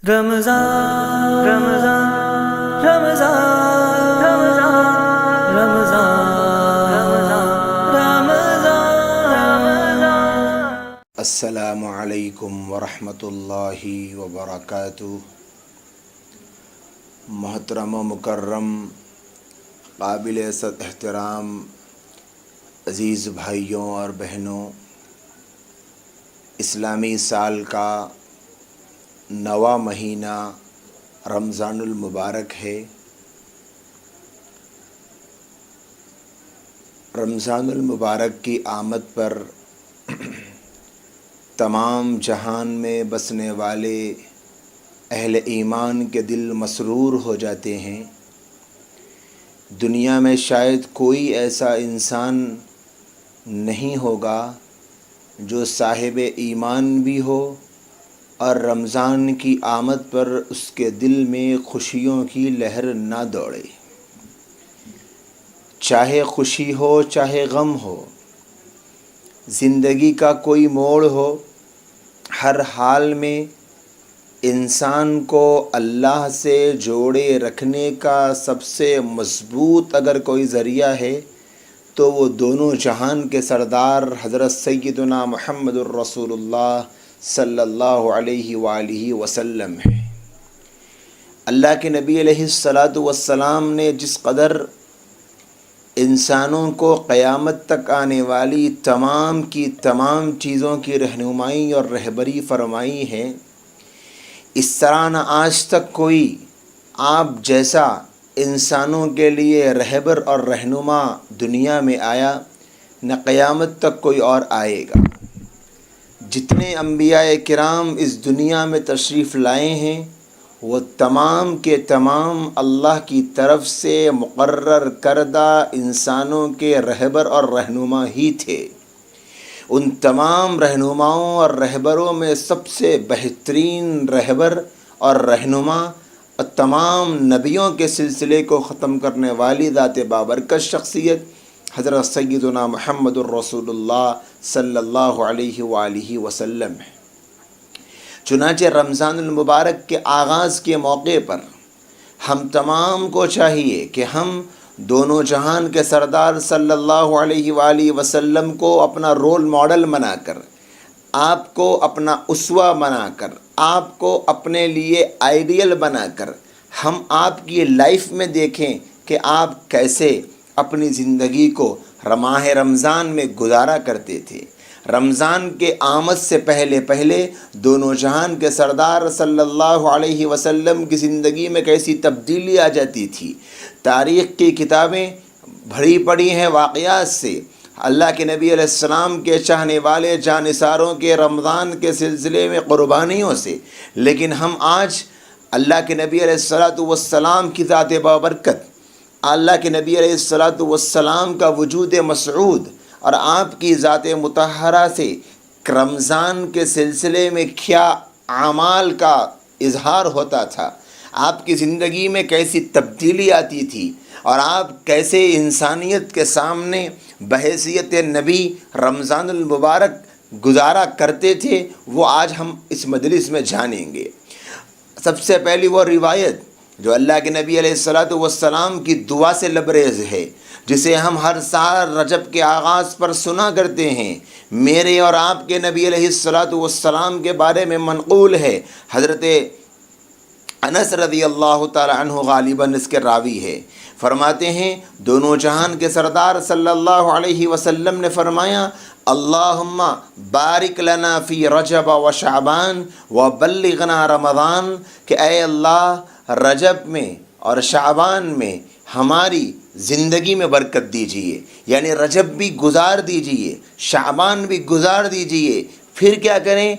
رمضان رمضان رمضان رمضان رمضان السلام علیکم ورحمۃ اللہ وبرکاتہ۔ محترم و مکرم قابل احترام عزیز بھائیوں اور بہنوں، اسلامی سال کا 9واں مہینہ رمضان المبارک ہے۔ رمضان المبارک کی آمد پر تمام جہان میں بسنے والے اہل ایمان کے دل مسرور ہو جاتے ہیں۔ دنیا میں شاید کوئی ایسا انسان نہیں ہوگا جو صاحب ایمان بھی ہو اور رمضان کی آمد پر اس کے دل میں خوشیوں کی لہر نہ دوڑے۔ چاہے خوشی ہو چاہے غم ہو، زندگی کا کوئی موڑ ہو، ہر حال میں انسان کو اللہ سے جوڑے رکھنے کا سب سے مضبوط اگر کوئی ذریعہ ہے تو وہ دونوں جہان کے سردار حضرت سیدنا محمد الرسول اللہ صلی اللہ علیہ وآلہ وسلم ہے۔ اللہ کے نبی علیہ السلام نے جس قدر انسانوں کو قیامت تک آنے والی تمام کی تمام چیزوں کی رہنمائی اور رہبری فرمائی ہے، اس طرح نہ آج تک کوئی آپ جیسا انسانوں کے لیے رہبر اور رہنما دنیا میں آیا، نہ قیامت تک کوئی اور آئے گا۔ جتنے انبیاء کرام اس دنیا میں تشریف لائے ہیں وہ تمام کے تمام اللہ کی طرف سے مقرر کردہ انسانوں کے رہبر اور رہنما ہی تھے۔ ان تمام رہنماؤں اور رہبروں میں سب سے بہترین رہبر اور رہنما اور تمام نبیوں کے سلسلے کو ختم کرنے والی ذات بابرکت شخصیت حضرت سیدنا محمد الرسول اللہ صلی اللہ علیہ وآلہ وسلم ہے۔ چنانچہ رمضان المبارک کے آغاز کے موقع پر ہم تمام کو چاہیے کہ ہم دونوں جہان کے سردار صلی اللہ علیہ وآلہ وسلم کو اپنا رول ماڈل بنا کر، آپ کو اپنا اسوہ بنا کر، آپ کو اپنے لیے آئیڈیل بنا کر ہم آپ کی لائف میں دیکھیں کہ آپ کیسے اپنی زندگی کو ماہ رمضان میں گزارا کرتے تھے۔ رمضان کے آمد سے پہلے دونوں جہان کے سردار صلی اللہ علیہ وسلم کی زندگی میں کیسی تبدیلی آ جاتی تھی۔ تاریخ کی کتابیں بھری پڑی ہیں واقعات سے، اللہ کے نبی علیہ السلام کے چاہنے والے جانثاروں کے رمضان کے سلسلے میں قربانیوں سے، لیکن ہم آج اللہ کے نبی علیہ السلام کی ذات بابرکت، اللہ کے نبی علیہ السلام کا وجود مسعود اور آپ کی ذات مطہرہ سے رمضان کے سلسلے میں کیا اعمال کا اظہار ہوتا تھا، آپ کی زندگی میں کیسی تبدیلی آتی تھی اور آپ کیسے انسانیت کے سامنے بحیثیت نبی رمضان المبارک گزارا کرتے تھے، وہ آج ہم اس مجلس میں جانیں گے۔ سب سے پہلی وہ روایت جو اللہ کے نبی علیہ السلام کی دعا سے لبریز ہے، جسے ہم ہر سال رجب کے آغاز پر سنا کرتے ہیں، میرے اور آپ کے نبی علیہ السلام کے بارے میں منقول ہے۔ حضرت انس رضی اللہ تعالی عنہ غالباً اس کے راوی ہے، فرماتے ہیں دونوں جہان کے سردار صلی اللہ علیہ وسلم نے فرمایا، اللہم بارک لنا فی رجب و شعبان و بلغنا رمضان، کہ اے اللہ رجب میں اور شعبان میں ہماری زندگی میں برکت دیجیے، یعنی رجب بھی گزار دیجیے، شعبان بھی گزار دیجیے، پھر کیا کریں،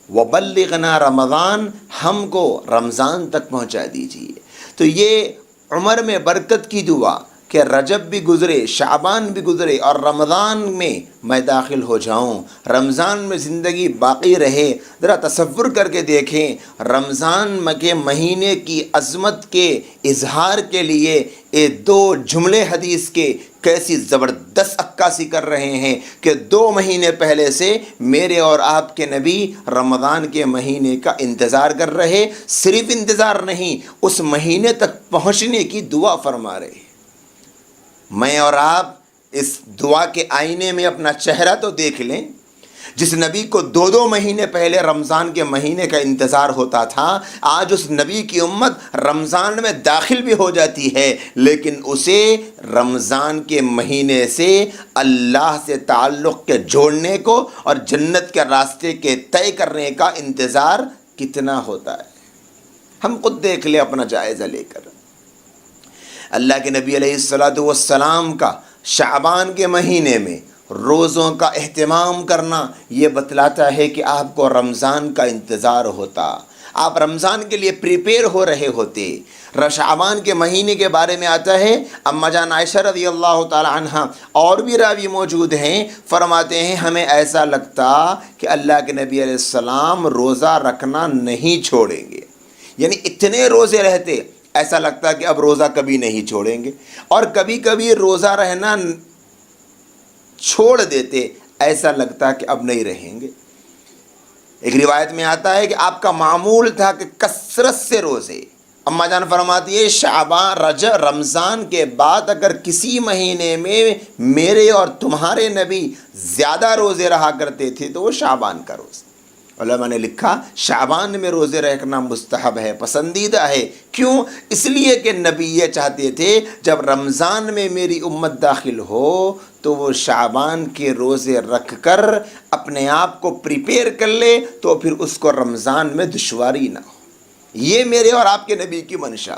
وَبَلِّغْنَا رمضان، ہم کو رمضان تک پہنچا دیجیے۔ تو یہ عمر میں برکت کی دعا کہ رجب بھی گزرے، شعبان بھی گزرے اور رمضان میں میں داخل ہو جاؤں، رمضان میں زندگی باقی رہے۔ ذرا تصور کر کے دیکھیں، رمضان کے مہینے کی عظمت کے اظہار کے لیے یہ دو جملے حدیث کے کیسی زبردست عکاسی کر رہے ہیں کہ 2 مہینے پہلے سے میرے اور آپ کے نبی رمضان کے مہینے کا انتظار کر رہے، صرف انتظار نہیں، اس مہینے تک پہنچنے کی دعا فرما رہے۔ میں اور آپ اس دعا کے آئینے میں اپنا چہرہ تو دیکھ لیں۔ جس نبی کو 2 مہینے پہلے رمضان کے مہینے کا انتظار ہوتا تھا، آج اس نبی کی امت رمضان میں داخل بھی ہو جاتی ہے، لیکن اسے رمضان کے مہینے سے اللہ سے تعلق کے جوڑنے کو اور جنت کے راستے کے طے کرنے کا انتظار کتنا ہوتا ہے۔ ہم خود دیکھ لیں اپنا جائزہ لے کر۔ اللہ کے نبی علیہ السلام کا شعبان کے مہینے میں روزوں کا اہتمام کرنا یہ بتلاتا ہے کہ آپ کو رمضان کا انتظار ہوتا، آپ رمضان کے لیے پریپیئر ہو رہے ہوتے۔ شعبان کے مہینے کے بارے میں آتا ہے، اما جان عائشہ رضی اللہ تعالی عنہ اور بھی راوی موجود ہیں، فرماتے ہیں ہمیں ایسا لگتا کہ اللہ کے نبی علیہ السلام روزہ رکھنا نہیں چھوڑیں گے، یعنی اتنے روزے رہتے، ایسا لگتا کہ اب روزہ کبھی نہیں چھوڑیں گے، اور کبھی کبھی روزہ رہنا چھوڑ دیتے، ایسا لگتا کہ اب نہیں رہیں گے۔ ایک روایت میں آتا ہے کہ آپ کا معمول تھا کہ کثرت سے روزے۔ اما جان فرماتی ہے شعبان رمضان کے بعد اگر کسی مہینے میں میرے اور تمہارے نبی زیادہ روزے رہا کرتے تھے تو وہ شعبان کا روزہ۔ علماء نے لکھا شعبان میں روزے رکھنا مستحب ہے، پسندیدہ ہے۔ کیوں؟ اس لیے کہ نبی یہ چاہتے تھے جب رمضان میں میری امت داخل ہو تو وہ شعبان کے روزے رکھ کر اپنے آپ کو پریپیئر کر لے تو پھر اس کو رمضان میں دشواری نہ ہو۔ یہ میرے اور آپ کے نبی کی منشا۔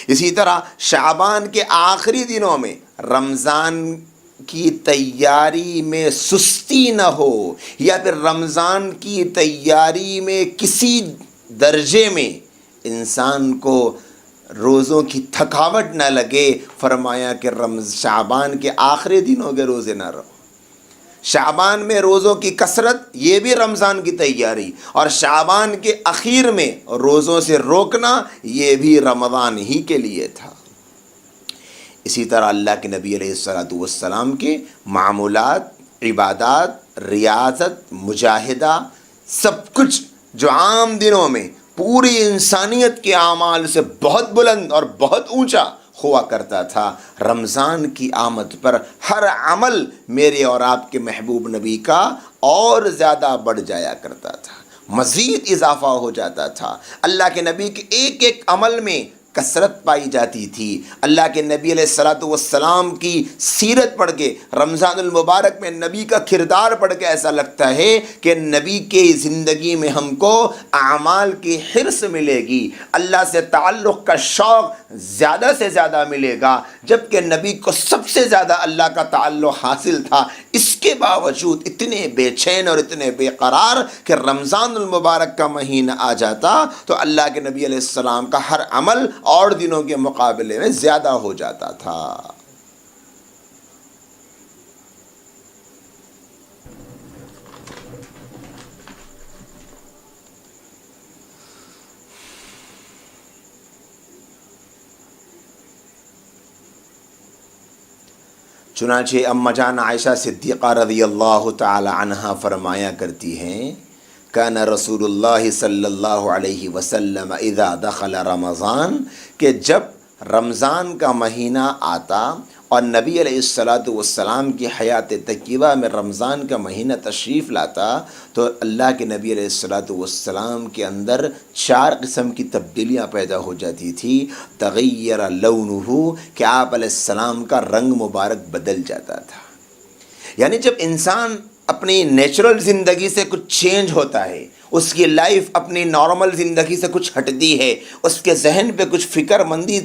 اسی طرح شعبان کے آخری دنوں میں رمضان کی تیاری میں سستی نہ ہو، یا پھر رمضان کی تیاری میں کسی درجے میں انسان کو روزوں کی تھکاوٹ نہ لگے، فرمایا کہ شعبان کے آخری دنوں کے روزے نہ رہو۔ شعبان میں روزوں کی کثرت یہ بھی رمضان کی تیاری، اور شعبان کے اخیر میں روزوں سے روکنا یہ بھی رمضان ہی کے لیے تھا۔ اسی طرح اللہ کے نبی علیہ السلام کے معمولات، عبادات، ریاضت، مجاہدہ، سب کچھ جو عام دنوں میں پوری انسانیت کے اعمال سے بہت بلند اور بہت اونچا ہوا کرتا تھا، رمضان کی آمد پر ہر عمل میرے اور آپ کے محبوب نبی کا اور زیادہ بڑھ جایا کرتا تھا، مزید اضافہ ہو جاتا تھا۔ اللہ کے نبی کے ایک ایک عمل میں کثرت پائی جاتی تھی۔ اللہ کے نبی علیہ السلام کی سیرت پڑھ کے، رمضان المبارک میں نبی کا کردار پڑھ کے ایسا لگتا ہے کہ نبی کے زندگی میں ہم کو اعمال کی حرص ملے گی، اللہ سے تعلق کا شوق زیادہ سے زیادہ ملے گا، جبکہ نبی کو سب سے زیادہ اللہ کا تعلق حاصل تھا۔ اس کے باوجود اتنے بے چین اور اتنے بے قرار کہ رمضان المبارک کا مہینہ آ جاتا تو اللہ کے نبی علیہ السلام کا ہر عمل اور دنوں کے مقابلے میں زیادہ ہو جاتا تھا۔ چنانچہ اما جان عائشہ صدیقہ رضی اللہ تعالی عنہا فرمایا کرتی ہیں، کان رسول اللہ صلی اللہ علیہ وسلم اذا دخل رمضان، کہ جب رمضان کا مہینہ آتا اور نبی علیہ السلام کی حیات طیبہ میں رمضان کا مہینہ تشریف لاتا تو اللہ کے نبی علیہ السلام کے اندر 4 قسم کی تبدیلیاں پیدا ہو جاتی تھی۔ تغیر لونہ، کہ آپ علیہ السلام کا رنگ مبارک بدل جاتا تھا۔ یعنی جب انسان اپنی نیچرل زندگی سے کچھ چینج ہوتا ہے، اس کی لائف اپنی نارمل زندگی سے کچھ ہٹتی ہے، اس کے ذہن پہ کچھ فکر مندی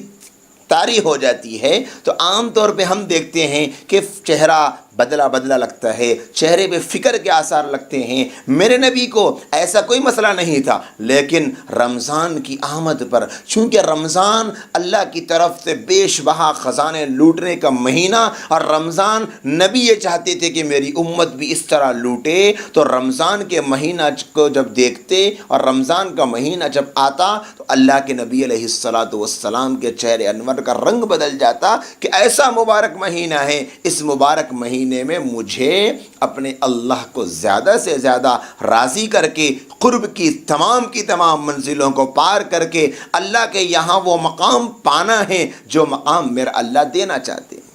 طاری ہو جاتی ہے، تو عام طور پہ ہم دیکھتے ہیں کہ چہرہ بدلا بدلا لگتا ہے، چہرے پہ فکر کے آثار لگتے ہیں۔ میرے نبی کو ایسا کوئی مسئلہ نہیں تھا، لیکن رمضان کی آمد پر، چونکہ رمضان اللہ کی طرف سے بیش بہا خزانے لوٹنے کا مہینہ، اور رمضان نبی یہ چاہتے تھے کہ میری امت بھی اس طرح لوٹے، تو رمضان کے مہینہ کو جب دیکھتے اور رمضان کا مہینہ جب آتا تو اللہ کے نبی علیہ السلام کے چہرے انور کا رنگ بدل جاتا کہ ایسا مبارک مہینہ ہے، اس مبارک مہینے میں مجھے اپنے اللہ کو زیادہ سے زیادہ راضی کر کے، قرب کی تمام منزلوں کو پار کر کے اللہ کے یہاں وہ مقام پانا ہے جو مقام میرا اللہ دینا چاہتے ہیں۔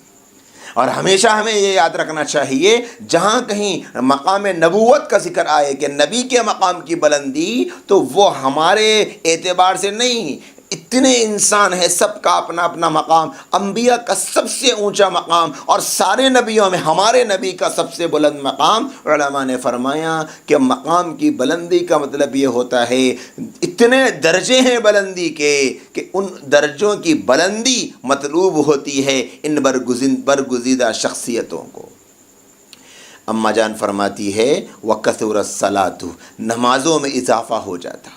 اور ہمیشہ ہمیں یہ یاد رکھنا چاہیے، جہاں کہیں مقام نبوت کا ذکر آئے کہ نبی کے مقام کی بلندی، تو وہ ہمارے اعتبار سے نہیں، اتنے انسان ہیں، سب کا اپنا اپنا مقام۔ انبیاء کا سب سے اونچا مقام اور سارے نبیوں میں ہمارے نبی کا سب سے بلند مقام، علماء نے فرمایا کہ مقام کی بلندی کا مطلب یہ ہوتا ہے، اتنے درجے ہیں بلندی کے کہ ان درجوں کی بلندی مطلوب ہوتی ہے ان برگزیدہ شخصیتوں کو۔ اماں جان فرماتی ہے وَكَثُرَ الصَّلَاةُ، نمازوں میں اضافہ ہو جاتا،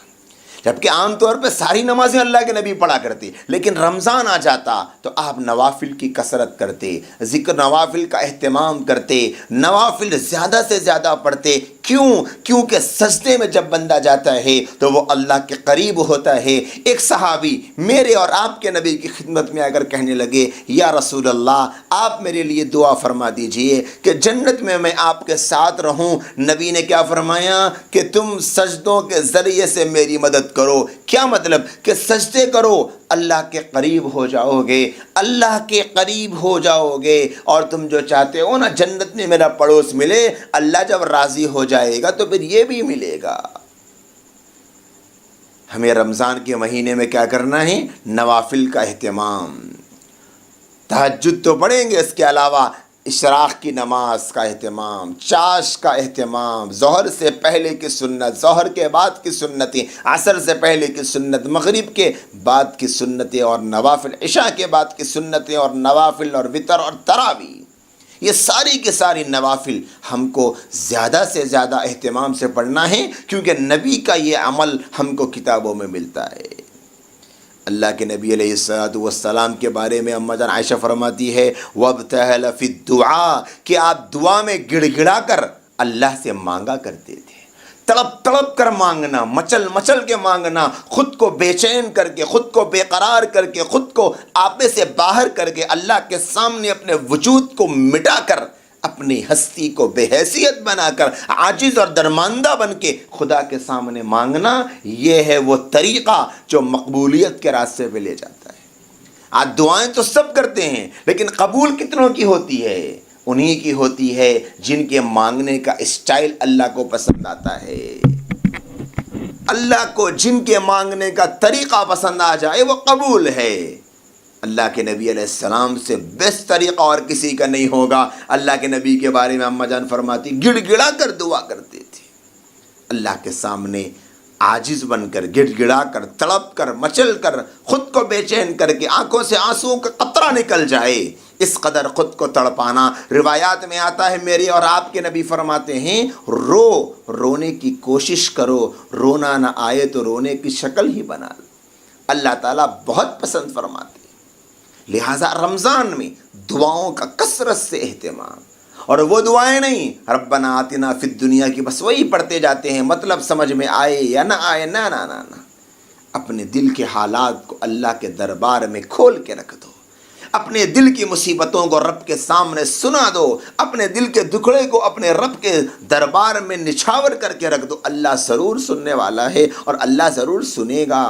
جبکہ عام طور پہ ساری نمازیں اللہ کے نبی پڑھا کرتے، لیکن رمضان آ جاتا تو آپ نوافل کی کثرت کرتے، ذکر نوافل کا اہتمام کرتے، نوافل زیادہ سے زیادہ پڑھتے۔ کیونکہ سجدے میں جب بندہ جاتا ہے تو وہ اللہ کے قریب ہوتا ہے۔ ایک صحابی میرے اور آپ کے نبی کی خدمت میں اگر کہنے لگے یا رسول اللہ آپ میرے لیے دعا فرما دیجئے کہ جنت میں آپ کے ساتھ رہوں، نبی نے کیا فرمایا کہ تم سجدوں کے ذریعے سے میری مدد کرو۔ کیا مطلب؟ کہ سجدے کرو، اللہ کے قریب ہو جاؤ گے، اللہ کے قریب ہو جاؤ گے، اور تم جو چاہتے ہو نا جنت میں میرا پڑوس ملے، اللہ جب راضی ہو جائے گا تو پھر یہ بھی ملے گا۔ ہمیں رمضان کے مہینے میں کیا کرنا ہے؟ نوافل کا اہتمام۔ تہجد تو پڑھیں گے، اس کے علاوہ اشراق کی نماز کا اہتمام، چاش کا اہتمام، ظہر سے پہلے کی سنت، ظہر کے بعد کی سنتیں، عصر سے پہلے کی سنت، مغرب کے بعد کی سنتیں اور نوافل، عشاء کے بعد کی سنتیں اور نوافل اور وتر اور تراویح، یہ ساری کے ساری نوافل ہم کو زیادہ سے زیادہ اہتمام سے پڑھنا ہے، کیونکہ نبی کا یہ عمل ہم کو کتابوں میں ملتا ہے۔ اللہ کے نبی علیہ السلام کے بارے میں اماں جان عائشہ فرماتی ہے وَابْتَهَلَ فِي الدُّعَاء، کہ آپ دعا میں گڑ گڑا کر اللہ سے مانگا کرتے تھے، تڑپ تڑپ کر مانگنا، مچل مچل کے مانگنا، خود کو بے چین کر کے، خود کو بے قرار کر کے، خود کو آپے سے باہر کر کے، اللہ کے سامنے اپنے وجود کو مٹا کر، اپنی ہستی کو بے حیثیت بنا کر، عاجز اور درماندہ بن کے خدا کے سامنے مانگنا، یہ ہے وہ طریقہ جو مقبولیت کے راستے پہ لے جاتا ہے۔ آج دعائیں تو سب کرتے ہیں، لیکن قبول کتنوں کی ہوتی ہے؟ انہی کی ہوتی ہے جن کے مانگنے کا اسٹائل اللہ کو پسند آتا ہے۔ اللہ کو جن کے مانگنے کا طریقہ پسند آ جائے وہ قبول ہے۔ اللہ کے نبی علیہ السلام سے بیسٹ طریقہ اور کسی کا نہیں ہوگا۔ اللہ کے نبی کے بارے میں اماں جان فرماتی گڑ گڑا کر دعا کرتے تھے، اللہ کے سامنے عاجز بن کر، گڑ گڑا کر، تڑپ کر، مچل کر، خود کو بے چین کر کے، آنکھوں سے آنسوؤں کا قطرہ نکل جائے، اس قدر خود کو تڑپانا۔ روایات میں آتا ہے میرے اور آپ کے نبی فرماتے ہیں رونے کی کوشش کرو، رونا نہ آئے تو رونے کی شکل ہی بنا لو۔ اللہ تعالیٰ بہت پسند فرماتے، لہٰذا رمضان میں دعاؤں کا کثرت سے اہتمام، اور وہ دعائیں نہیں ربنا آتنا فی الدنیا کی بس وہی پڑھتے جاتے ہیں، مطلب سمجھ میں آئے یا نہ آئے، نہ نہ نہ نہ، اپنے دل کے حالات کو اللہ کے دربار میں کھول کے رکھ دو، اپنے دل کی مصیبتوں کو رب کے سامنے سنا دو، اپنے دل کے دکھڑے کو اپنے رب کے دربار میں نچھاور کر کے رکھ دو، اللہ ضرور سننے والا ہے اور اللہ ضرور سنے گا۔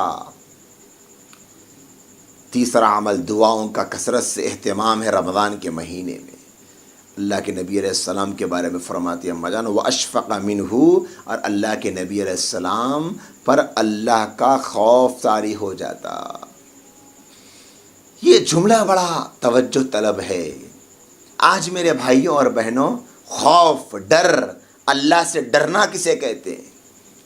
تیسرا عمل دعاؤں کا کثرت سے اہتمام ہے رمضان کے مہینے میں۔ اللہ کے نبی علیہ السلام کے بارے میں فرماتی ہے اماں جان وَأَشْفَقَ مِنْهُ، اور اللہ کے نبی علیہ السلام پر اللہ کا خوف طاری ہو جاتا۔ یہ جملہ بڑا توجہ طلب ہے۔ آج میرے بھائیوں اور بہنوں، خوف، ڈر، اللہ سے ڈرنا کسے کہتے ہیں؟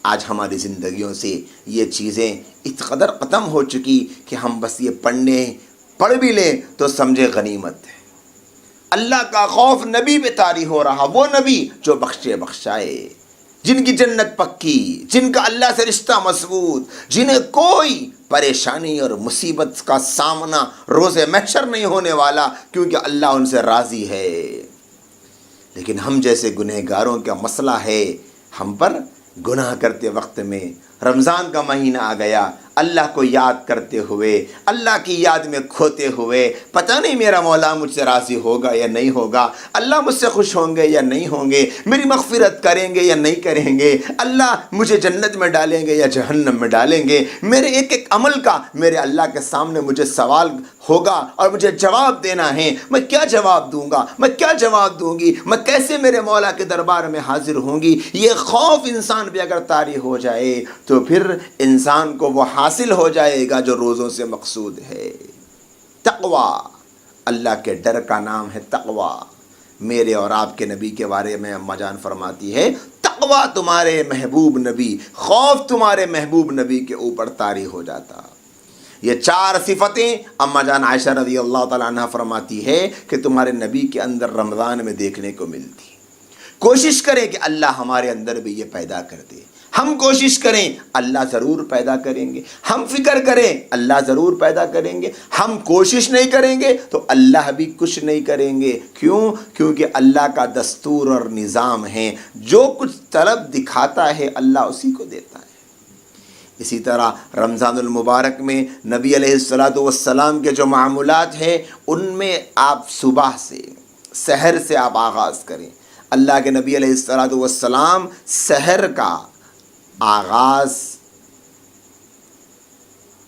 آج ہماری زندگیوں سے یہ چیزیں اس قدر ختم ہو چکی کہ ہم بس یہ پڑھ بھی لیں تو سمجھے غنیمت ہے۔ اللہ کا خوف نبی پہ طاری ہو رہا، وہ نبی جو بخشے بخشائے، جن کی جنت پکی، جن کا اللہ سے رشتہ مضبوط، جنہیں کوئی پریشانی اور مصیبت کا سامنا روز محشر نہیں ہونے والا، کیونکہ اللہ ان سے راضی ہے۔ لیکن ہم جیسے گنہگاروں کا مسئلہ ہے، ہم پر گناہ کرتے وقت میں رمضان کا مہینہ آ گیا، اللہ کو یاد کرتے ہوئے، اللہ کی یاد میں کھوتے ہوئے، پتہ نہیں میرا مولا مجھ سے راضی ہوگا یا نہیں ہوگا، اللہ مجھ سے خوش ہوں گے یا نہیں ہوں گے، میری مغفرت کریں گے یا نہیں کریں گے، اللہ مجھے جنت میں ڈالیں گے یا جہنم میں ڈالیں گے، میرے ایک ایک عمل کا میرے اللہ کے سامنے مجھے سوال ہوگا اور مجھے جواب دینا ہے۔ میں کیا جواب دوں گا، میں کیا جواب دوں گی، میں کیسے میرے مولا کے دربار میں حاضر ہوں گی؟ یہ خوف انسان پہ اگر طاری ہو جائے تو پھر انسان کو وہ حاصل ہو جائے گا جو روزوں سے مقصود ہے۔ تقوی، اللہ کے ڈر کا نام ہے تقوی۔ میرے اور آپ کے نبی کے بارے میں اماں جان فرماتی ہے، تقوی تمہارے محبوب نبی، خوف تمہارے محبوب نبی کے اوپر طاری ہو جاتا۔ یہ 4 صفتیں اماں جان عائشہ رضی اللہ تعالیٰ عنہ فرماتی ہے کہ تمہارے نبی کے اندر رمضان میں دیکھنے کو ملتی۔ کوشش کریں کہ اللہ ہمارے اندر بھی یہ پیدا کر دے، ہم کوشش کریں اللہ ضرور پیدا کریں گے، ہم فکر کریں اللہ ضرور پیدا کریں گے، ہم کوشش نہیں کریں گے تو اللہ بھی کچھ نہیں کریں گے۔ کیوں؟ کیونکہ اللہ کا دستور اور نظام ہے، جو کچھ طلب دکھاتا ہے اللہ اسی کو دیتا ہے۔ اسی طرح رمضان المبارک میں نبی علیہ السلام کے جو معمولات ہیں، ان میں آپ صبح سے، سحر سے آپ آغاز کریں۔ اللہ کے نبی علیہ السلام سحر کا آغاز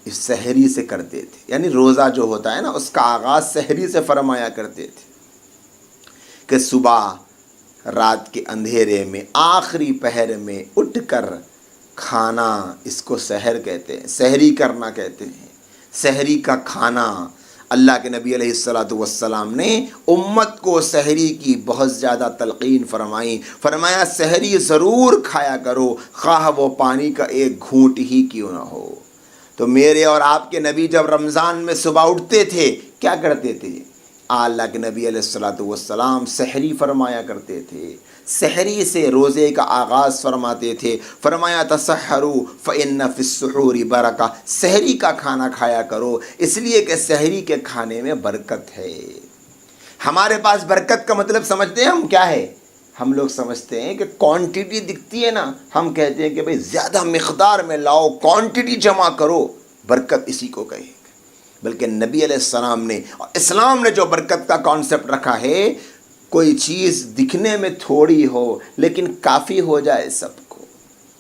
اس سحری سے کرتے تھے، یعنی روزہ جو ہوتا ہے نا اس کا آغاز سحری سے فرمایا کرتے تھے کہ صبح رات کے اندھیرے میں آخری پہر میں اٹھ کر کھانا، اس کو سحر کہتے ہیں، سحری کرنا کہتے ہیں۔ سحری کا کھانا، اللہ کے نبی علیہ السلام نے امت کو سحری کی بہت زیادہ تلقین فرمائی، فرمایا سحری ضرور کھایا کرو، خواہ وہ پانی کا ایک گھونٹ ہی کیوں نہ ہو۔ تو میرے اور آپ کے نبی جب رمضان میں صبح اٹھتے تھے کیا کرتے تھے؟ اللہ کے نبی علیہ السلام سحری فرمایا کرتے تھے، سحری سے روزے کا آغاز فرماتے تھے، فرمایا تسحروا فإن فی السحور برکہ، سحری کا کھانا کھایا کرو اس لیے کہ سحری کے کھانے میں برکت ہے۔ ہمارے پاس برکت کا مطلب سمجھتے ہیں ہم کیا ہے؟ ہم لوگ سمجھتے ہیں کہ کوانٹٹی دکھتی ہے نا، ہم کہتے ہیں کہ بھئی زیادہ مقدار میں لاؤ، کوانٹٹی جمع کرو، برکت اسی کو کہے۔ بلکہ نبی علیہ السلام نے اور اسلام نے جو برکت کا کانسیپٹ رکھا ہے، کوئی چیز دکھنے میں تھوڑی ہو لیکن کافی ہو جائے سب کو،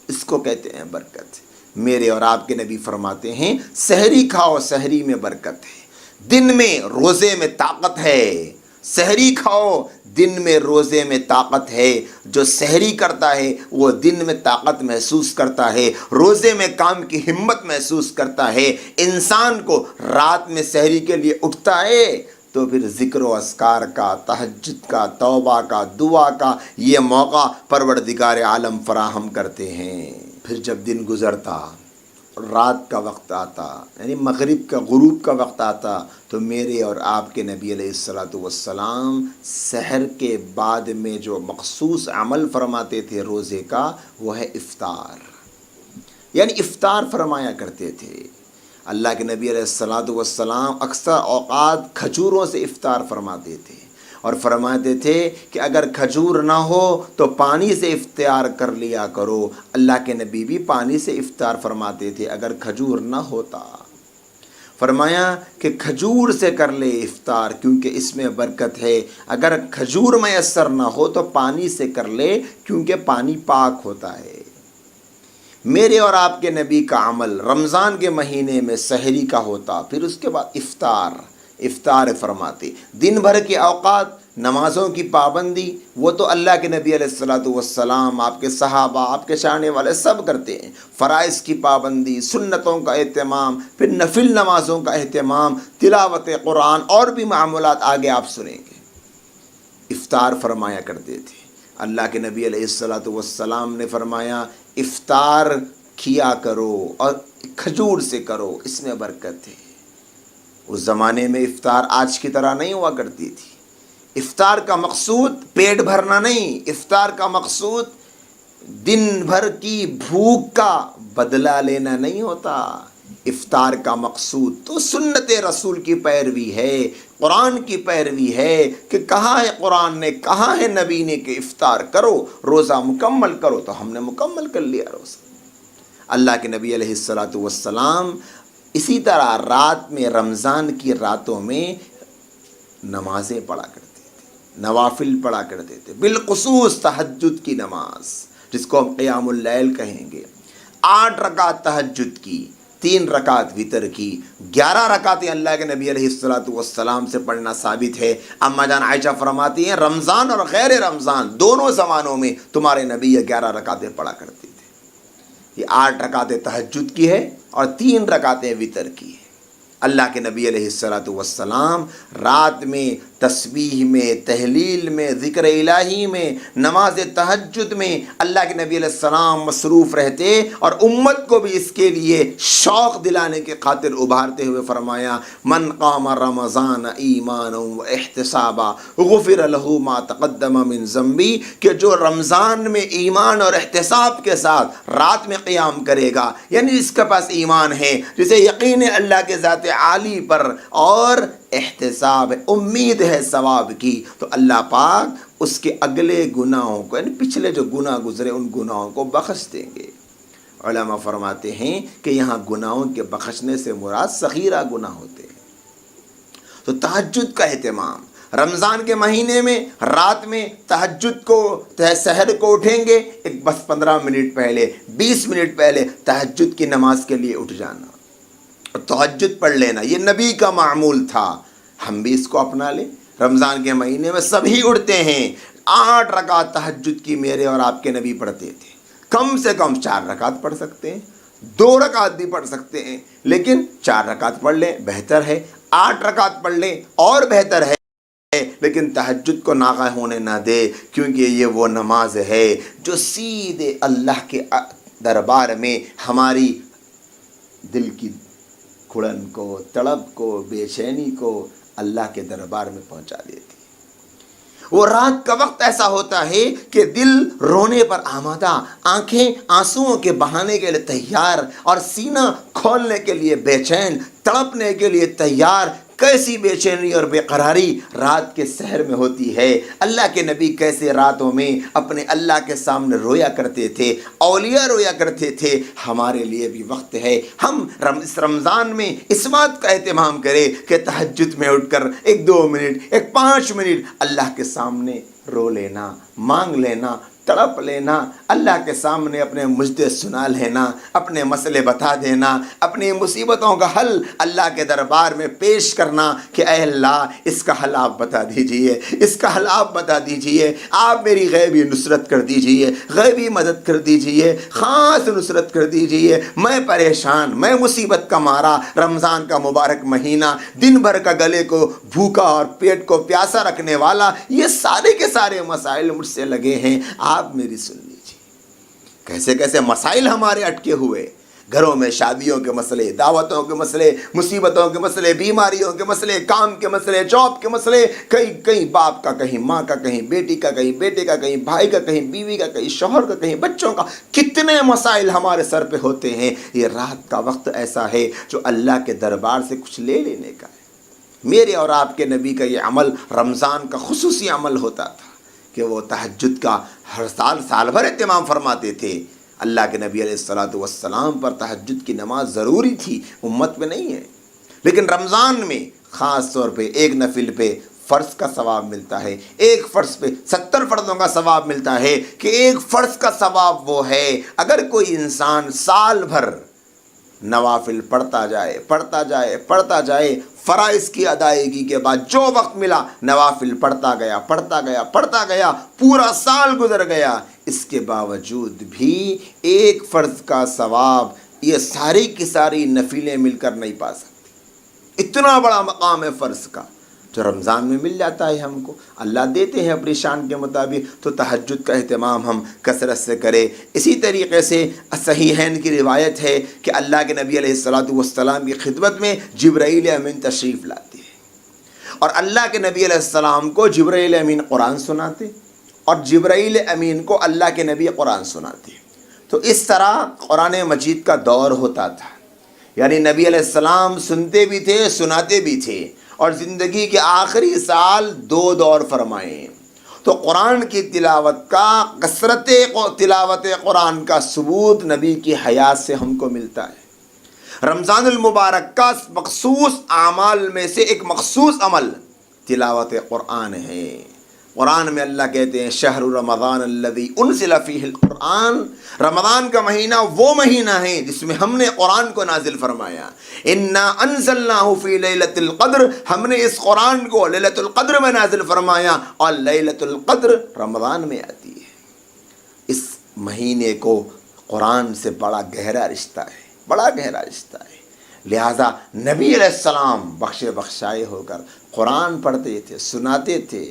اس کو کہتے ہیں برکت۔ میرے اور آپ کے نبی فرماتے ہیں سحری کھاؤ، سحری میں برکت ہے، دن میں روزے میں طاقت ہے، سحری کھاؤ، دن میں روزے میں طاقت ہے۔ جو سحری کرتا ہے وہ دن میں طاقت محسوس کرتا ہے، روزے میں کام کی ہمت محسوس کرتا ہے۔ انسان کو رات میں سحری کے لیے اٹھتا ہے تو پھر ذکر و اذکار کا، تہجد کا، توبہ کا، دعا کا یہ موقع پروردگار عالم فراہم کرتے ہیں۔ پھر جب دن گزرتا، رات کا وقت آتا، یعنی مغرب کا، غروب کا وقت آتا، تو میرے اور آپ کے نبی علیہ السلام سحر کے بعد میں جو مخصوص عمل فرماتے تھے روزے کا، وہ ہے افطار، یعنی افطار فرمایا کرتے تھے۔ اللہ کے نبی علیہ السلام اکثر اوقات کھجوروں سے افطار فرماتے تھے اور فرماتے تھے کہ اگر کھجور نہ ہو تو پانی سے افطار کر لیا کرو۔ اللہ کے نبی بھی پانی سے افطار فرماتے تھے اگر کھجور نہ ہوتا۔ فرمایا کہ کھجور سے کر لے افطار کیونکہ اس میں برکت ہے، اگر کھجور میسر نہ ہو تو پانی سے کر لے کیونکہ پانی پاک ہوتا ہے۔ میرے اور آپ کے نبی کا عمل رمضان کے مہینے میں سحری کا ہوتا، پھر اس کے بعد افطار فرماتے۔ دن بھر کے اوقات نمازوں کی پابندی وہ تو اللہ کے نبی علیہ السلام، آپ کے صحابہ، آپ کے چاہنے والے سب کرتے ہیں۔ فرائض کی پابندی، سنتوں کا اہتمام، پھر نفل نمازوں کا اہتمام، تلاوت قرآن اور بھی معمولات آگے آپ سنیں گے۔ افطار فرمایا کرتے تھے۔ اللہ کے نبی علیہ السلام نے فرمایا افطار کیا کرو اور کھجور سے کرو، اس میں برکت ہے۔ اس زمانے میں افطار آج کی طرح نہیں ہوا کرتی تھی۔ افطار کا مقصود پیٹ بھرنا نہیں، افطار کا مقصود دن بھر کی بھوک کا بدلہ لینا نہیں ہوتا۔ افطار کا مقصود تو سنت رسول کی پیروی ہے، قرآن کی پیروی ہے کہ کہا ہے قرآن نے، کہا ہے نبی نے کہ افطار کرو، روزہ مکمل کرو، تو ہم نے مکمل کر لیا روزہ۔ اللہ کے نبی علیہ السلام اسی طرح رات میں، رمضان کی راتوں میں نمازیں پڑھا کرتے تھے، نوافل پڑھا کرتے تھے، بالخصوص تہجد کی نماز جس کو ہم قیام اللیل کہیں گے۔ 8 رکعت تہجد کی، 3 رکعت وتر کی، 11 رکعتیں اللہ کے نبی علیہ السلام سے پڑھنا ثابت ہے۔ اما جان عائشہ فرماتی ہیں رمضان اور غیر رمضان دونوں زمانوں میں تمہارے نبی 11 رکعتیں پڑھا کرتے تھے۔ یہ 8 رکعتیں تہجد کی ہے اور 3 رکعتیں وتر کی ہے۔ اللہ کے نبی علیہ السلام رات میں تسبیح میں، تحلیل میں، ذکر الہی میں، نماز تہجد میں اللہ کے نبی علیہ السلام مصروف رہتے، اور امت کو بھی اس کے لیے شوق دلانے کی خاطر ابھارتے ہوئے فرمایا من قام رمضان ایمانا و احتسابا غفر له ما تقدم من ذنبی، کہ جو رمضان میں ایمان اور احتساب کے ساتھ رات میں قیام کرے گا، یعنی جس کے پاس ایمان ہے، جسے یقین ہے اللہ کے ذات عالی پر اور احتساب امید ہے ثواب کی، تو اللہ پاک اس کے اگلے گناہوں کو، یعنی پچھلے جو گناہ گزرے ان گناہوں کو بخش دیں گے۔ علماء فرماتے ہیں کہ یہاں گناہوں کے بخشنے سے مراد صغیرہ گناہ ہوتے ہیں۔ تو تہجد کا اہتمام رمضان کے مہینے میں، رات میں تہجد کو، سحر کو اٹھیں گے ایک بس 15 منٹ پہلے، 20 منٹ پہلے تہجد کی نماز کے لیے اٹھ جانا، تہجد پڑھ لینا، یہ نبی کا معمول تھا، ہم بھی اس کو اپنا لیں۔ رمضان کے مہینے میں سبھی اٹھتے ہیں، 8 رکعت تہجد کی میرے اور آپ کے نبی پڑھتے تھے۔ کم سے کم 4 رکعت پڑھ سکتے ہیں، 2 رکعت بھی پڑھ سکتے ہیں، لیکن 4 رکعت پڑھ لیں بہتر ہے، 8 رکعت پڑھ لیں اور بہتر ہے، لیکن تہجد کو ناغہ ہونے نہ دے، کیونکہ یہ وہ نماز ہے جو سیدھے اللہ کے دربار میں ہماری دل کی کھڑن کو، تڑپ کو، بے چینی کو اللہ کے دربار میں پہنچا دیتی۔ وہ رات کا وقت ایسا ہوتا ہے کہ دل رونے پر آمادہ، آنکھیں آنسوؤں کے بہانے کے لیے تیار، اور سینہ کھولنے کے لیے بے چین، تڑپنے کے لیے تیار۔ کیسی بے چینی اور بے قراری رات کے سحر میں ہوتی ہے۔ اللہ کے نبی کیسے راتوں میں اپنے اللہ کے سامنے رویا کرتے تھے، اولیاء رویا کرتے تھے۔ ہمارے لیے بھی وقت ہے ہم اس رمضان میں اس بات کا اہتمام کریں کہ تہجد میں اٹھ کر 1-2 منٹ، 5 منٹ اللہ کے سامنے رو لینا، مانگ لینا، تڑپ لینا، اللہ کے سامنے اپنے مجدے سنا لینا، اپنے مسئلے بتا دینا، اپنی مصیبتوں کا حل اللہ کے دربار میں پیش کرنا کہ اے اللہ اس کا حل آپ بتا دیجئے، اس کا حل آپ بتا دیجئے، آپ میری غیبی نصرت کر دیجئے، غیبی مدد کر دیجئے، خاص نصرت کر دیجئے، میں پریشان، میں مصیبت کا مارا، رمضان کا مبارک مہینہ، دن بھر کا گلے کو بھوکا اور پیٹ کو پیاسا رکھنے والا، یہ سارے کے سارے مسائل مجھ سے لگے ہیں، آپ میری سن لیجیے۔ کیسے کیسے مسائل ہمارے اٹکے ہوئے، گھروں میں شادیوں کے مسئلے، دعوتوں کے مسئلے، مصیبتوں کے مسئلے، بیماریوں کے مسئلے، کام کے مسئلے، جاب کے مسئلے، کہیں باپ کا، کہیں ماں کا، کہیں بیٹی کا، کہیں بیٹے کا، کہیں بھائی کا، کہیں بیوی کا، کہیں شوہر کا، کہیں بچوں کا، کتنے مسائل ہمارے سر پہ ہوتے ہیں۔ یہ رات کا وقت ایسا ہے جو اللہ کے دربار سے کچھ لے لینے کا ہے۔ میرے اور آپ کے نبی کا یہ عمل رمضان کا خصوصی عمل ہوتا تھا کہ وہ تہجد کا ہر سال بھر اہتمام فرماتے تھے۔ اللہ کے نبی علیہ السلام پر تہجد کی نماز ضروری تھی، امت میں نہیں ہے، لیکن رمضان میں خاص طور پہ ایک نفل پہ فرض کا ثواب ملتا ہے، ایک فرض پہ 70 فرضوں کا ثواب ملتا ہے، کہ ایک فرض کا ثواب وہ ہے اگر کوئی انسان سال بھر نوافل پڑھتا جائے، فرائض کی ادائیگی کے بعد جو وقت ملا نوافل پڑھتا گیا، پورا سال گزر گیا، اس کے باوجود بھی ایک فرض کا ثواب یہ ساری کی ساری نفلیں مل کر نہیں پا سکتی۔ اتنا بڑا مقام ہے فرض کا جو رمضان میں مل جاتا ہے ہم کو، اللہ دیتے ہیں اپنی شان کے مطابق۔ تو تہجد کا اہتمام ہم کثرت سے کریں۔ اسی طریقے سے صحیحین کی روایت ہے کہ اللہ کے نبی علیہ السلام کی خدمت میں جبرائیل امین تشریف لاتے ہیں، اور اللہ کے نبی علیہ السلام کو جبرائیل امین قرآن سناتے اور جبرائیل امین کو اللہ کے نبی قرآن سناتے. تو اس طرح قرآن مجید کا دور ہوتا تھا. یعنی نبی علیہ السلام سنتے بھی تھے, سناتے بھی تھے, اور زندگی کے آخری سال 2 دور فرمائے. تو قرآن کی تلاوت کا, کثرت تلاوت قرآن کا ثبوت نبی کی حیات سے ہم کو ملتا ہے. رمضان المبارک کا مخصوص اعمال میں سے ایک مخصوص عمل تلاوت قرآن ہے. قرآن میں اللہ کہتے ہیں شہر رمضان الذی انزل فیہ القرآن, رمضان کا مہینہ وہ مہینہ ہے جس میں ہم نے قرآن کو نازل فرمایا. انا انزلناہ فی لیلۃ القدر, ہم نے اس قرآن کو لیلۃ القدر میں نازل فرمایا, اور لیلۃ القدر رمضان میں آتی ہے. اس مہینے کو قرآن سے بڑا گہرا رشتہ ہے, بڑا گہرا رشتہ ہے. لہٰذا نبی علیہ السلام بخشے بخشائے ہو کر قرآن پڑھتے تھے, سناتے تھے,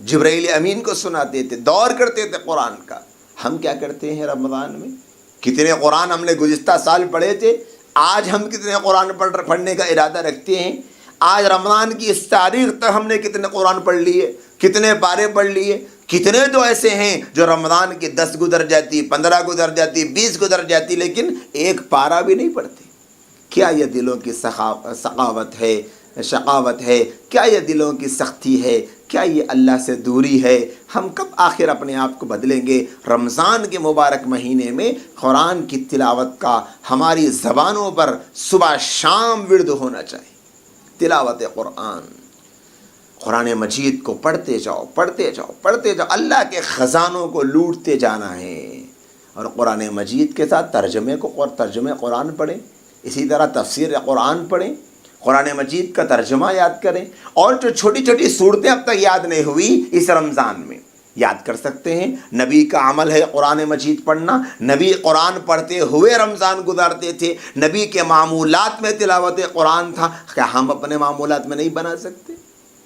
جبرائیل امین کو سناتے تھے, دور کرتے تھے قرآن کا. ہم کیا کرتے ہیں رمضان میں؟ کتنے قرآن ہم نے گزشتہ سال پڑھے تھے, آج ہم کتنے قرآن پڑھنے کا ارادہ رکھتے ہیں؟ آج رمضان کی اس تاریخ تک ہم نے کتنے قرآن پڑھ لیے, کتنے پارے پڑھ لیے؟ کتنے تو ایسے ہیں جو رمضان کی 10 گزر جاتی, 15 گزر جاتی, 20 گزر جاتی, لیکن ایک پارہ بھی نہیں پڑھتے. کیا یہ دلوں کی سخاوت ہے, شقاوت ہے؟ کیا یہ دلوں کی سختی ہے؟ کیا یہ اللہ سے دوری ہے؟ ہم کب آخر اپنے آپ کو بدلیں گے؟ رمضان کے مبارک مہینے میں قرآن کی تلاوت کا ہماری زبانوں پر صبح شام ورد ہونا چاہیے. تلاوت قرآن, قرآن مجید کو پڑھتے جاؤ, پڑھتے جاؤ, پڑھتے جاؤ. اللہ کے خزانوں کو لوٹتے جانا ہے. اور قرآن مجید کے ساتھ ترجمے قرآن پڑھیں, اسی طرح تفسیر قرآن پڑھیں, قرآن مجید کا ترجمہ یاد کریں. اور جو چھوٹی چھوٹی صورتیں اب تک یاد نہیں ہوئی, اس رمضان میں یاد کر سکتے ہیں. نبی کا عمل ہے قرآن مجید پڑھنا. نبی قرآن پڑھتے ہوئے رمضان گزارتے تھے. نبی کے معمولات میں تلاوت قرآن تھا. کیا ہم اپنے معمولات میں نہیں بنا سکتے؟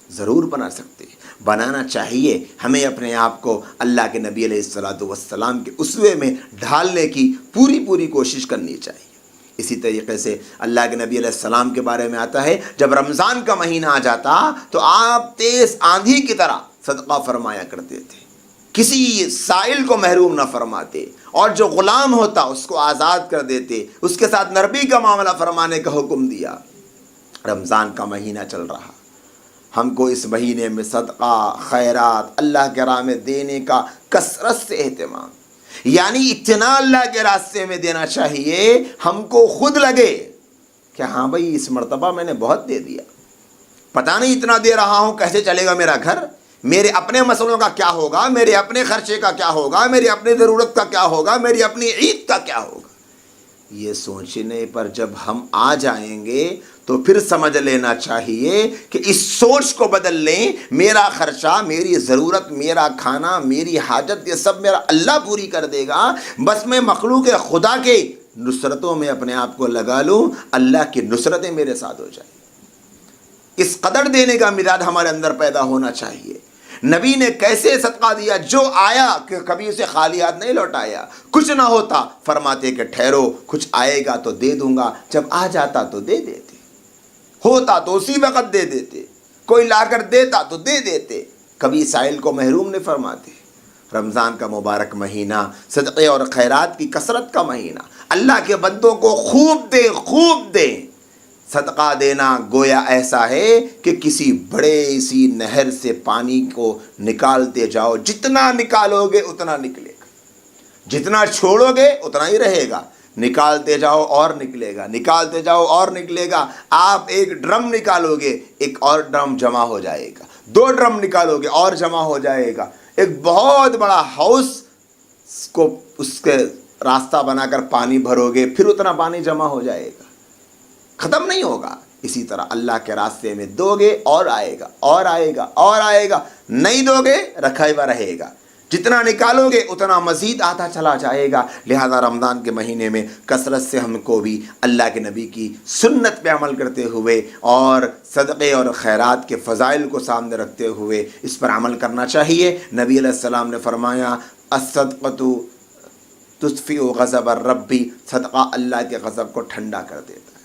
ضرور بنا سکتے ہیں, بنانا چاہیے. ہمیں اپنے آپ کو اللہ کے نبی علیہ الصلوۃ والسلام کے اسوے میں ڈھالنے کی پوری کوشش کرنی چاہیے. اسی طریقے سے اللہ کے نبی علیہ السلام کے بارے میں آتا ہے, جب رمضان کا مہینہ آ جاتا تو آپ تیز آندھی کی طرح صدقہ فرمایا کرتے تھے. کسی سائل کو محروم نہ فرماتے, اور جو غلام ہوتا اس کو آزاد کر دیتے. اس کے ساتھ نرمی کا معاملہ فرمانے کا حکم دیا. رمضان کا مہینہ چل رہا, ہم کو اس مہینے میں صدقہ, خیرات اللہ کے راہ میں دینے کا کثرت سے اہتمام, یعنی اتنا اللہ کے راستے میں دینا چاہیے ہم کو خود لگے کہ ہاں بھائی اس مرتبہ میں نے بہت دے دیا, پتہ نہیں اتنا دے رہا ہوں کیسے چلے گا میرا گھر, میرے اپنے مسئلوں کا کیا ہوگا, میرے اپنے خرچے کا کیا ہوگا, میری اپنی ضرورت کا کیا ہوگا, میری اپنی عید کا کیا ہوگا. یہ سوچنے پر جب ہم آ جائیں گے تو پھر سمجھ لینا چاہیے کہ اس سوچ کو بدل لیں. میرا خرچہ, میری ضرورت, میرا کھانا, میری حاجت, یہ سب میرا اللہ پوری کر دے گا. بس میں مخلوق خدا کے نصرتوں میں اپنے آپ کو لگا لوں, اللہ کی نصرتیں میرے ساتھ ہو جائیں. اس قدر دینے کا مزاج ہمارے اندر پیدا ہونا چاہیے. نبی نے کیسے صدقہ دیا؟ جو آیا کہ کبھی اسے خالی ہاتھ نہیں لوٹایا. کچھ نہ ہوتا فرماتے کہ ٹھہرو, کچھ آئے گا تو دے دوں گا. جب آ جاتا تو دے دیتے, ہوتا تو اسی وقت دے دیتے, کوئی لا کر دیتا تو دے دیتے. کبھی سائل کو محروم نہیں فرماتے. رمضان کا مبارک مہینہ صدقے اور خیرات کی کثرت کا مہینہ. اللہ کے بندوں کو خوب دیں, خوب دیں. صدقہ دینا گویا ایسا ہے کہ کسی بڑے سی نہر سے پانی کو نکالتے جاؤ, جتنا نکالو گے اتنا نکلے گا, جتنا چھوڑو گے اتنا ہی رہے گا. نکالتے جاؤ اور نکلے گا, نکالتے جاؤ اور نکلے گا. آپ ایک ڈرم نکالو گے, ایک اور ڈرم جمع ہو جائے گا. 2 ڈرم نکالو گے اور جمع ہو جائے گا. ایک بہت بڑا ہاؤس کو اس کے راستہ بنا کر پانی بھرو گے, پھر اتنا پانی جمع ہو جائے گا, ختم نہیں ہوگا. اسی طرح اللہ کے راستے میں دو گے اور آئے گا, اور آئے گا, اور آئے گا. نہیں دو گے رکھا ہوا رہے گا. جتنا نکالو گے اتنا مزید آتا چلا جائے گا. لہذا رمضان کے مہینے میں کثرت سے ہم کو بھی اللہ کے نبی کی سنت پہ عمل کرتے ہوئے اور صدقے اور خیرات کے فضائل کو سامنے رکھتے ہوئے اس پر عمل کرنا چاہیے. نبی علیہ السلام نے فرمایا الصدقۃ تطفئ غضب الرب, صدقہ اللہ کے غضب کو ٹھنڈا کر دیتا ہے.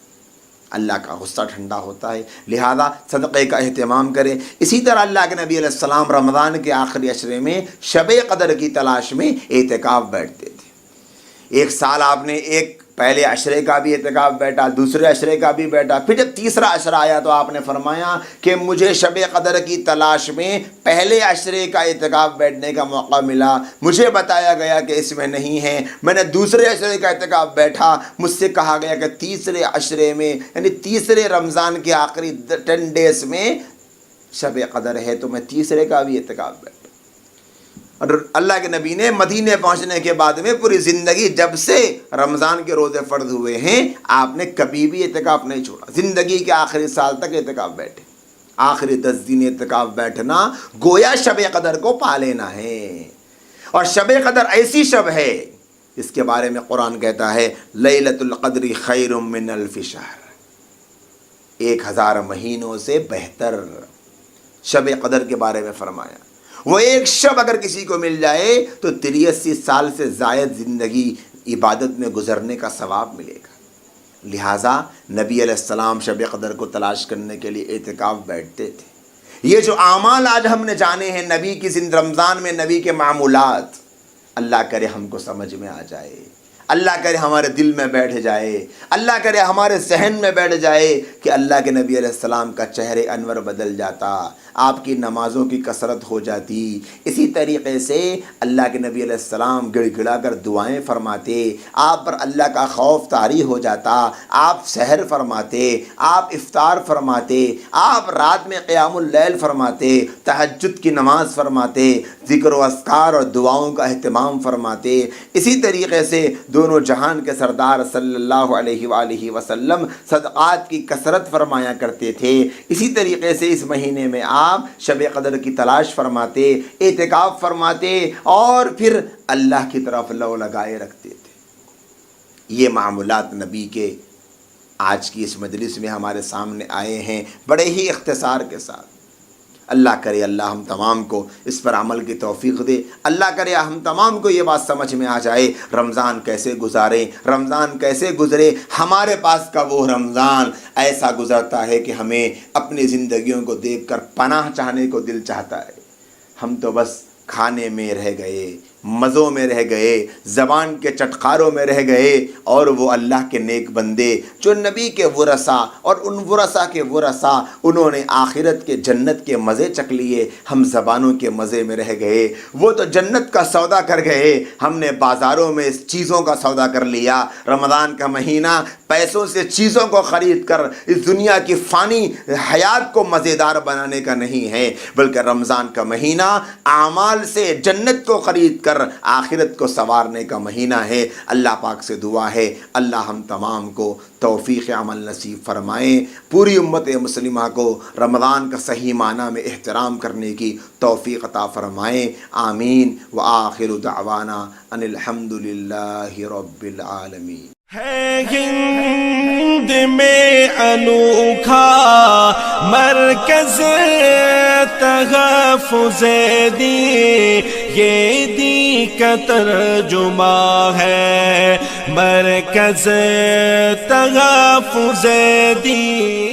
اللہ کا غصہ ٹھنڈا ہوتا ہے، لہذا صدقے کا اہتمام کریں۔ اسی طرح اللہ کے نبی علیہ السلام رمضان کے آخری عشرے میں شب قدر کی تلاش میں اعتکاف بیٹھتے تھے۔ ایک سال آپ نے ایک پہلے عشرے کا بھی اعتکاف بیٹھا، دوسرے عشرے کا بھی بیٹھا، پھر جب تیسرا عشرہ آیا تو آپ نے فرمایا کہ مجھے شب قدر کی تلاش میں پہلے عشرے کا اعتکاف بیٹھنے کا موقع ملا، مجھے بتایا گیا کہ اس میں نہیں ہے، میں نے دوسرے عشرے کا اعتکاف بیٹھا، مجھ سے کہا گیا کہ تیسرے عشرے میں یعنی تیسرے رمضان کے آخری 10 ڈیز میں شب قدر ہے، تو میں تیسرے کا بھی اعتکاف بیٹھا۔ اور اللہ کے نبی نے مدینے پہنچنے کے بعد میں پوری زندگی جب سے رمضان کے روزے فرض ہوئے ہیں آپ نے کبھی بھی اعتکاف نہیں چھوڑا، زندگی کے آخری سال تک اعتکاف بیٹھے، آخری 10 دن اعتکاف بیٹھنا گویا شب قدر کو پا لینا ہے۔ اور شب قدر ایسی شب ہے اس کے بارے میں قرآن کہتا ہے لیلۃ القدر خیر من الف شہر، 1000 مہینوں سے بہتر شب قدر کے بارے میں فرمایا۔ وہ ایک شب اگر کسی کو مل جائے تو 83 سال سے زائد زندگی عبادت میں گزرنے کا ثواب ملے گا۔ لہٰذا نبی علیہ السلام شب قدر کو تلاش کرنے کے لیے اعتکاف بیٹھتے تھے۔ یہ جو اعمال آج ہم نے جانے ہیں نبی کی رمضان میں نبی کے معمولات، اللہ کرے ہم کو سمجھ میں آ جائے، اللہ کرے ہمارے دل میں بیٹھ جائے، اللہ کرے ہمارے ذہن میں بیٹھ جائے کہ اللہ کے نبی علیہ السلام کا چہرے انور بدل جاتا، آپ کی نمازوں کی کثرت ہو جاتی۔ اسی طریقے سے اللہ کے نبی علیہ السلام گڑ گڑا کر دعائیں فرماتے، آپ پر اللہ کا خوف طاری ہو جاتا، آپ سحر فرماتے، آپ افطار فرماتے، آپ رات میں قیام اللیل فرماتے، تہجد کی نماز فرماتے، ذکر و اذکار اور دعاؤں کا اہتمام فرماتے۔ اسی طریقے سے دونوں جہان کے سردار صلی اللہ علیہ وآلہ وسلم صدقات کی کثرت فرمایا کرتے تھے۔ اسی طریقے سے اس مہینے میں آپ شب قدر کی تلاش فرماتے، اعتکاف فرماتے اور پھر اللہ کی طرف لو لگائے رکھتے تھے۔ یہ معمولات نبی کے آج کی اس مجلس میں ہمارے سامنے آئے ہیں بڑے ہی اختصار کے ساتھ۔ اللہ کرے اللہ ہم تمام کو اس پر عمل کی توفیق دے، اللہ کرے ہم تمام کو یہ بات سمجھ میں آ جائے رمضان کیسے گزاریں، رمضان کیسے گزرے۔ ہمارے پاس کا وہ رمضان ایسا گزرتا ہے کہ ہمیں اپنی زندگیوں کو دیکھ کر پناہ چاہنے کو دل چاہتا ہے۔ ہم تو بس کھانے میں رہ گئے، مزوں میں رہ گئے، زبان کے چٹخاروں میں رہ گئے، اور وہ اللہ کے نیک بندے جو نبی کے ورثاء اور ان ورثاء کے ورثاء انہوں نے آخرت کے جنت کے مزے چکھ لیے، ہم زبانوں کے مزے میں رہ گئے۔ وہ تو جنت کا سودا کر گئے، ہم نے بازاروں میں چیزوں کا سودا کر لیا۔ رمضان کا مہینہ پیسوں سے چیزوں کو خرید کر اس دنیا کی فانی حیات کو مزیدار بنانے کا نہیں ہے، بلکہ رمضان کا مہینہ اعمال سے جنت کو خرید کر آخرت کو سنوارنے کا مہینہ ہے۔ اللہ پاک سے دعا ہے اللہ ہم تمام کو توفیق عمل نصیب فرمائیں، پوری امت مسلمہ کو رمضان کا صحیح معنی میں احترام کرنے کی توفیق عطا فرمائیں، آمین۔ وآخر دعوانا ان الحمد للہ رب العالمین۔ ہے ہند میں انوکھا مرکز تحفظ دی، یہ دی کا ترجمہ ہے مرکز تحفظ دی۔